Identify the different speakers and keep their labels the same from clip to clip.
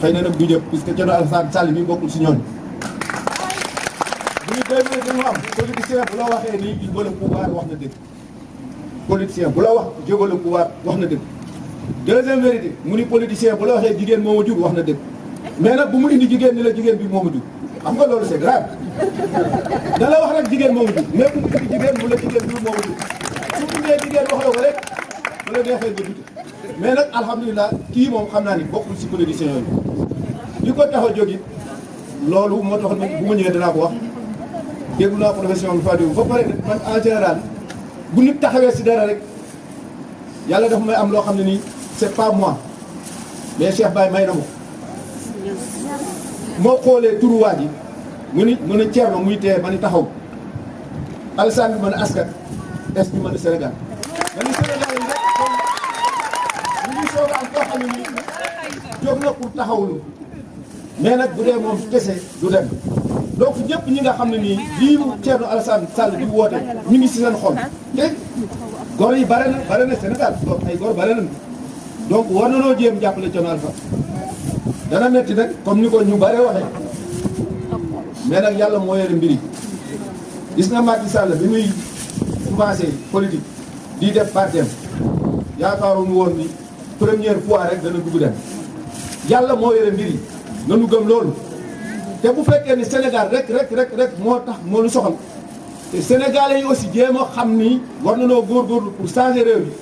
Speaker 1: xëy na nag du ñëpp puisque Thierno Alassane Sall mi bokkul si ñooñu. bu ñu déggee dañu am politicien bu la waxee ni il veut le pouvoir wax na dëgg politicien bu la wax je veux le pouvoir wax na dëgg. deuxième vérité mu ni politicien bu la waxee jigéen moo ma jur wax na dëgg mais nag bu mu indi jigéen ni la jigéen bi moo ma jur xam nga loolu c'est grave da la wax rek jigéen moo ma jur mais bu mu indi jigéen mu la jigéen bi moo ma jur su mu indee jigéen wax la ko rek bu la neexee nga dute mais nag alhamdulilah kii moom xam naa ni bokkul si politicien yooyu li ko tax a jóg it loolu moo tax bu ma ñëwee danaa ko wax déglu naa profession bi Fadou ba pare man en général bu nit taxawee si dara rek yàlla dafa may am loo xam ne nii c'est pas moi mais Cheikh Baye may na ma moo xoolee turuwaat yi mu ne Thierno muy tee ma ni taxaw Alassane bi ma ne askan est bi ma ne Sénégal ma ni Sénégal yi rek ñu ngi soog a am koo xam ne nii jóg na pour taxawlu mais nag bu dee moom kese du dem donc ñëpp ñi nga xam ne nii lii Thierno Alassane Sall di woote ñu ngi si seen xol te góor yi bare na Sénégal donc ay góor bare na donc war na noo jéem jàppale Thierno Alassane dana metti nag comme ni ko ñu bare waxee mais nag yàlla moo yore mbir yi gis na Macky Sall bi muy commencé politique di def partem yaakaaruñu woon ni première fois rek dana dugg dem yàlla moo yore mbir yi nanu gëm loolu te bu fekkee ni Sénégal rek moo tax moo ñu soxal te Sénégalais yi aussi jéem a xam ni war na noo góorgóorlu pour changer réew bi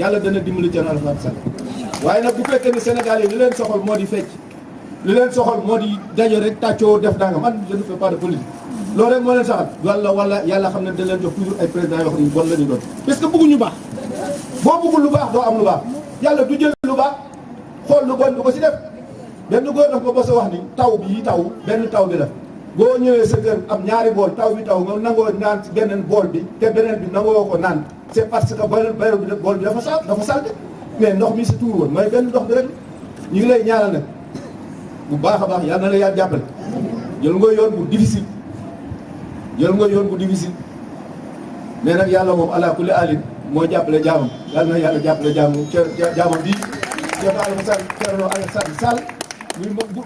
Speaker 1: yàlla dana dimbali Thierno Alassane Sall waaye nag bu fekkee ni Sénégalais yi li leen soxal moo di fecc li leen soxal moo di dajo rek tàccoo def danga man je ne fais pas de politique loolu rek moo leen soxal wala yàlla xam ne dañ leen jox toujours ay présidents yoo xam ne bon la ñu doon parce que bëgguñu baax boo bëggul lu baax doo am lu baax yàlla du jël lu baax xool lu bon du ko si def benn góor daf ko bos a wax ni taw bi taw benn taw bi la boo ñëwee sa kër am ñaari bool taw bi taw nga nangoo naan ci beneen bool bi te beneen bi nangoo ko naan c'est parce que bool bi dafa salte mais ndox mi si tuur woon mooy benn ndox bi rek ñu ngi lay ñaanal nag bu baax a baax yal na la yàlla jàppale jël nga yoon bu difficile mais nag yàlla moom ala kulli alin moo jàppale jaamam yal na yàlla jàppale jaamam bi Thierno Alassane Sall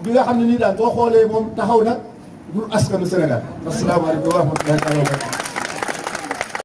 Speaker 1: bi nga xam ne nii daal boo xoolee moom taxaw na pour askanu Sénégal asalaamaaleykum wa rahmatullahi wa barakatuh